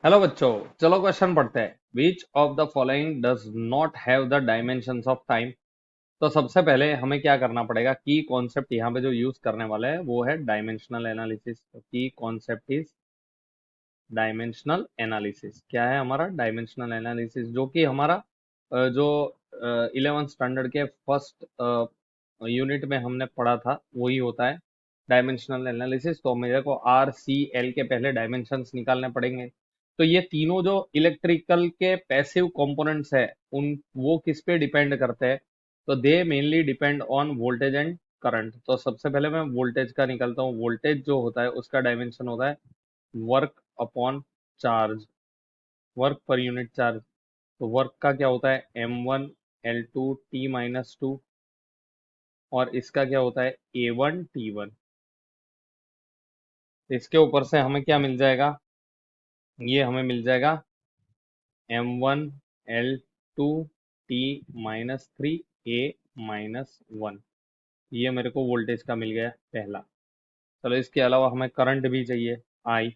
Hello बच्चों, चलो question पढ़ते हैं। Which of the following does not have the dimensions of time. तो सबसे पहले हमें क्या करना पड़ेगा, की कॉन्सेप्ट यहाँ पे जो यूज करने वाला है वो है डायमेंशनल एनालिसिस। की कॉन्सेप्ट इज डायमेंशनल एनालिसिस। क्या है हमारा डायमेंशनल एनालिसिस, जो कि हमारा जो 11th स्टैंडर्ड के फर्स्ट यूनिट में हमने पढ़ा था वही होता है डायमेंशनल एनालिसिस। तो मेरे को आर सी एल के पहले डायमेंशंस निकालने पड़ेंगे। तो ये तीनों जो इलेक्ट्रिकल के पैसिव कंपोनेंट्स है, उन वो किस पे डिपेंड करते हैं। तो दे mainly depend on voltage and current. तो सबसे पहले मैं वोल्टेज का निकालता हूँ। वोल्टेज जो होता है उसका डायमेंशन होता है work upon charge, work per unit charge. तो वर्क का क्या होता है M1 L2 T-2, और इसका क्या होता है A1 T1। इसके ऊपर से हमें क्या मिल जाएगा, ये हमें मिल जाएगा M1 L2 T-3 A-1। ये मेरे को वोल्टेज का मिल गया पहला। चलो, इसके अलावा हमें करंट भी चाहिए। आई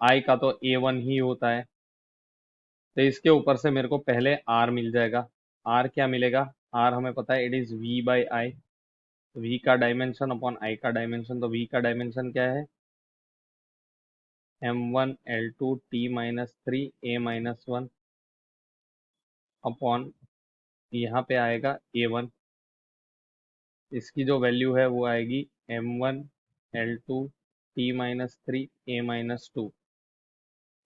आई का तो A1 ही होता है। तो इसके ऊपर से मेरे को पहले आर मिल जाएगा। आर क्या मिलेगा, आर हमें पता है it is V by I. V का डायमेंशन अपॉन I का डायमेंशन। तो V का डायमेंशन क्या है M1 L2 T-3 A-1 upon यहाँ पे आएगा A1। इसकी जो वैल्यू है वो आएगी M1 L2 T-3 A-2।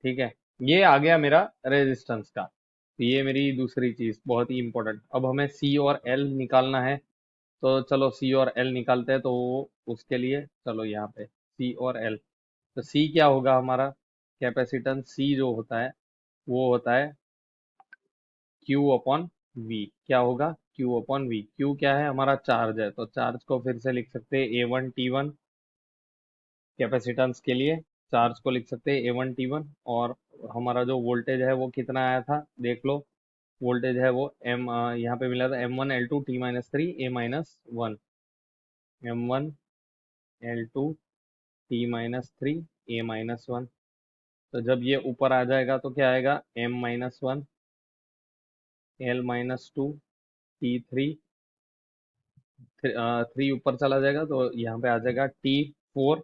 ठीक है, ये आ गया मेरा रेजिस्टेंस का। तो ये मेरी दूसरी चीज बहुत ही इंपॉर्टेंट। अब हमें C और L निकालना है। तो चलो C और L निकालते हैं। तो उसके लिए चलो यहाँ पे C और L। तो C क्या होगा हमारा, कैपेसिटेंस C जो होता है वो होता है Q अपॉन V। क्या होगा Q अपॉन V। Q क्या है, हमारा चार्ज है। तो चार्ज को फिर से लिख सकते हैं A1 T1। कैपेसिटेंस के लिए चार्ज को लिख सकते हैं A1 T1। और हमारा जो वोल्टेज है वो कितना आया था देख लो। वोल्टेज है वो यहाँ पे मिला था M1 L2 T-3 A-1। M1 L2 T-3 A-1। तो जब ये ऊपर आ जाएगा तो क्या आएगा M-1 L-2 T-3। 3 ऊपर चला जाएगा तो यहाँ पे आ जाएगा T4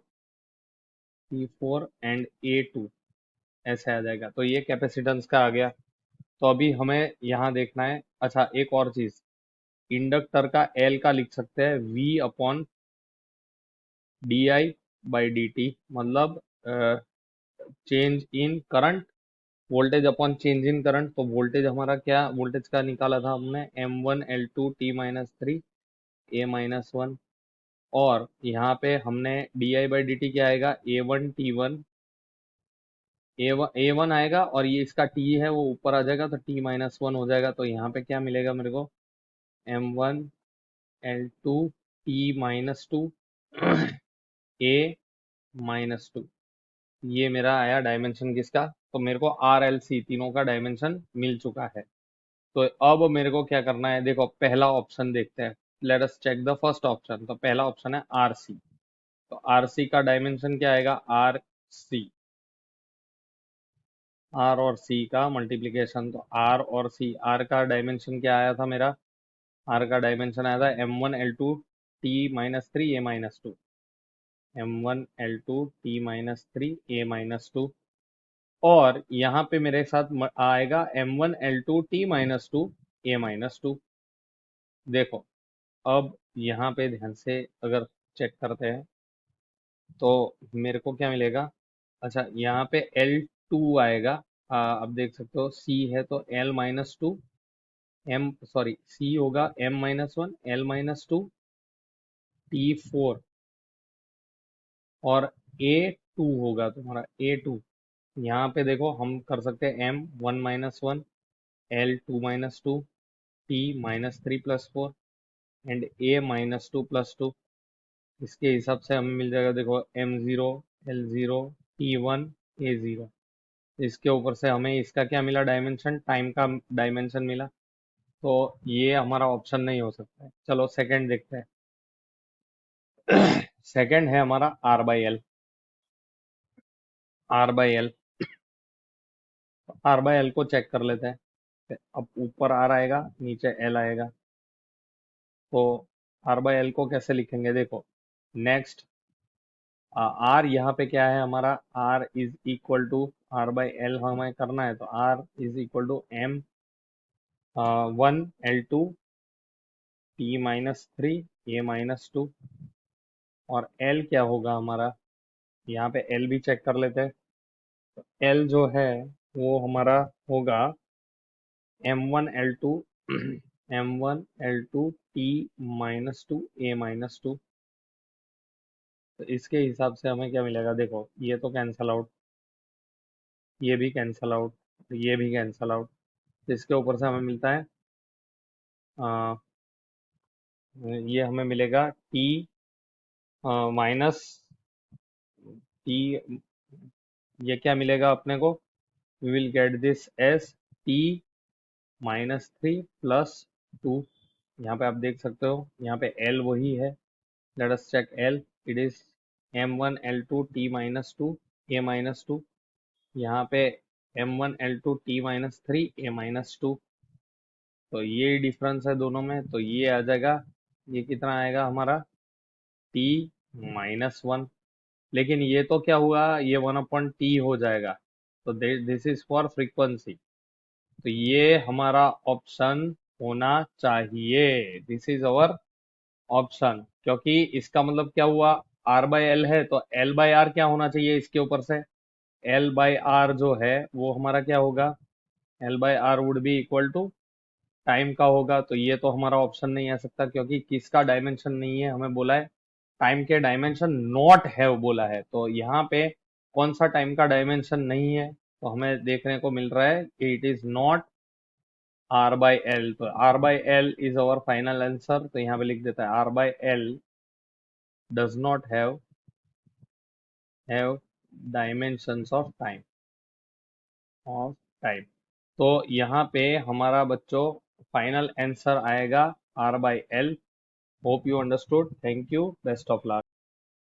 एंड A2। ऐसे आ जाएगा। तो ये कैपेसिटेंस का आ गया। तो अभी हमें यहाँ देखना है, अच्छा एक और चीज, इंडक्टर का L का लिख सकते हैं V अपॉन DI/dt। मतलब change in current, voltage upon change in current. तो वोल्टेज हमारा क्या, वोल्टेज का निकाला था हमने M1 L2 T-3 A-1। और यहाँ पे हमने DI/dt क्या आएगा A1 T1। A1 आएगा और ये इसका T है वो ऊपर आ जाएगा तो T-1 हो जाएगा। तो यहाँ पे क्या मिलेगा मेरे को M1 L2 T-2 A-2। ये मेरा आया डायमेंशन किसका। तो मेरे को RLC तीनों का डायमेंशन मिल चुका है। तो अब मेरे को क्या करना है, देखो पहला ऑप्शन देखते हैं। Let us check the first option. तो पहला ऑप्शन है RC। तो RC का डायमेंशन क्या आएगा, RC। R और C का मल्टीप्लीकेशन। तो R और C, R का डायमेंशन क्या आया था मेरा, R का डायमेंशन आया था M1 L2 T-3 A-2। M1 L2 T-3 A-2। और यहाँ पे मेरे साथ आएगा M1 L2 T-2 A-2। देखो, अब यहाँ पे ध्यान से अगर चेक करते हैं तो मेरे को क्या मिलेगा। अच्छा, यहाँ पे L2 आएगा। अब देख सकते हो C है तो L-2। C होगा M-1 L-2 T4। और A2 होगा तुम्हारा A2। यहाँ पे देखो हम कर सकते हैं M1 - 1 L2 - 2 T-3 + 4 and A-2 + 2। इसके हिसाब से हमें मिल जाएगा, देखो M0 L0 T1 A0। इसके ऊपर से हमें इसका क्या मिला, डायमेंशन, टाइम का डायमेंशन मिला। तो ये हमारा ऑप्शन नहीं हो सकता है। चलो सेकंड देखते हैं। सेकंड है हमारा R/L। R/L R by L को चेक कर लेते हैं। अब ऊपर आर आएगा, नीचे एल आएगा। तो आर बाय एल को कैसे लिखेंगे, देखो। नेक्स्ट, आर यहाँ पे क्या है हमारा, R is equal to, R by L हमें करना है तो R is equal to M 1 L2 T-3 A-2। और एल क्या होगा हमारा, यहाँ पे एल भी चेक कर लेते हैं। एल जो है वो हमारा होगा M1 L2 M1 L2 T-2 A-2। तो इसके हिसाब से हमें क्या मिलेगा, देखो ये तो कैंसल आउट, ये भी कैंसल आउट, ये भी कैंसल आउट। तो इसके ऊपर से हमें मिलता है आ, ये हमें मिलेगा टी माइनस टी, ये क्या मिलेगा अपने को, we will get this as T-3 + 2। यहाँ पे आप देख सकते हो, यहाँ पे एल वही है। Let us check L, it is M1 L2 T-2 A-2। यहाँ पे M1 L2 T-3 A-2। तो ये डिफरेंस है दोनों में, तो ये आ जाएगा, ये कितना आएगा हमारा T-1। लेकिन ये तो क्या हुआ, ये 1/T हो जाएगा। तो दिस इज फॉर फ्रीक्वेंसी। तो ये हमारा ऑप्शन होना चाहिए, दिस इज अवर ऑप्शन। क्योंकि इसका मतलब क्या हुआ, आर बाय एल है तो एल बाय आर क्या होना चाहिए इसके ऊपर से, एल बाय आर जो है वो हमारा क्या होगा, L by R would be equal to time का होगा। तो ये तो हमारा ऑप्शन नहीं आ सकता, क्योंकि किसका डायमेंशन नहीं है, हमें बोला है टाइम के डायमेंशन नॉट हैव बोला है। तो यहाँ पे कौन सा टाइम का डायमेंशन नहीं है, तो हमें देखने को मिल रहा है कि it is not R by L. तो R by L is our final answer. तो यहाँ पे लिख देता है R by L does not have dimensions of time. तो यहाँ पे हमारा बच्चों फाइनल आंसर आएगा R by L. Hope you understood. Thank you, best of luck.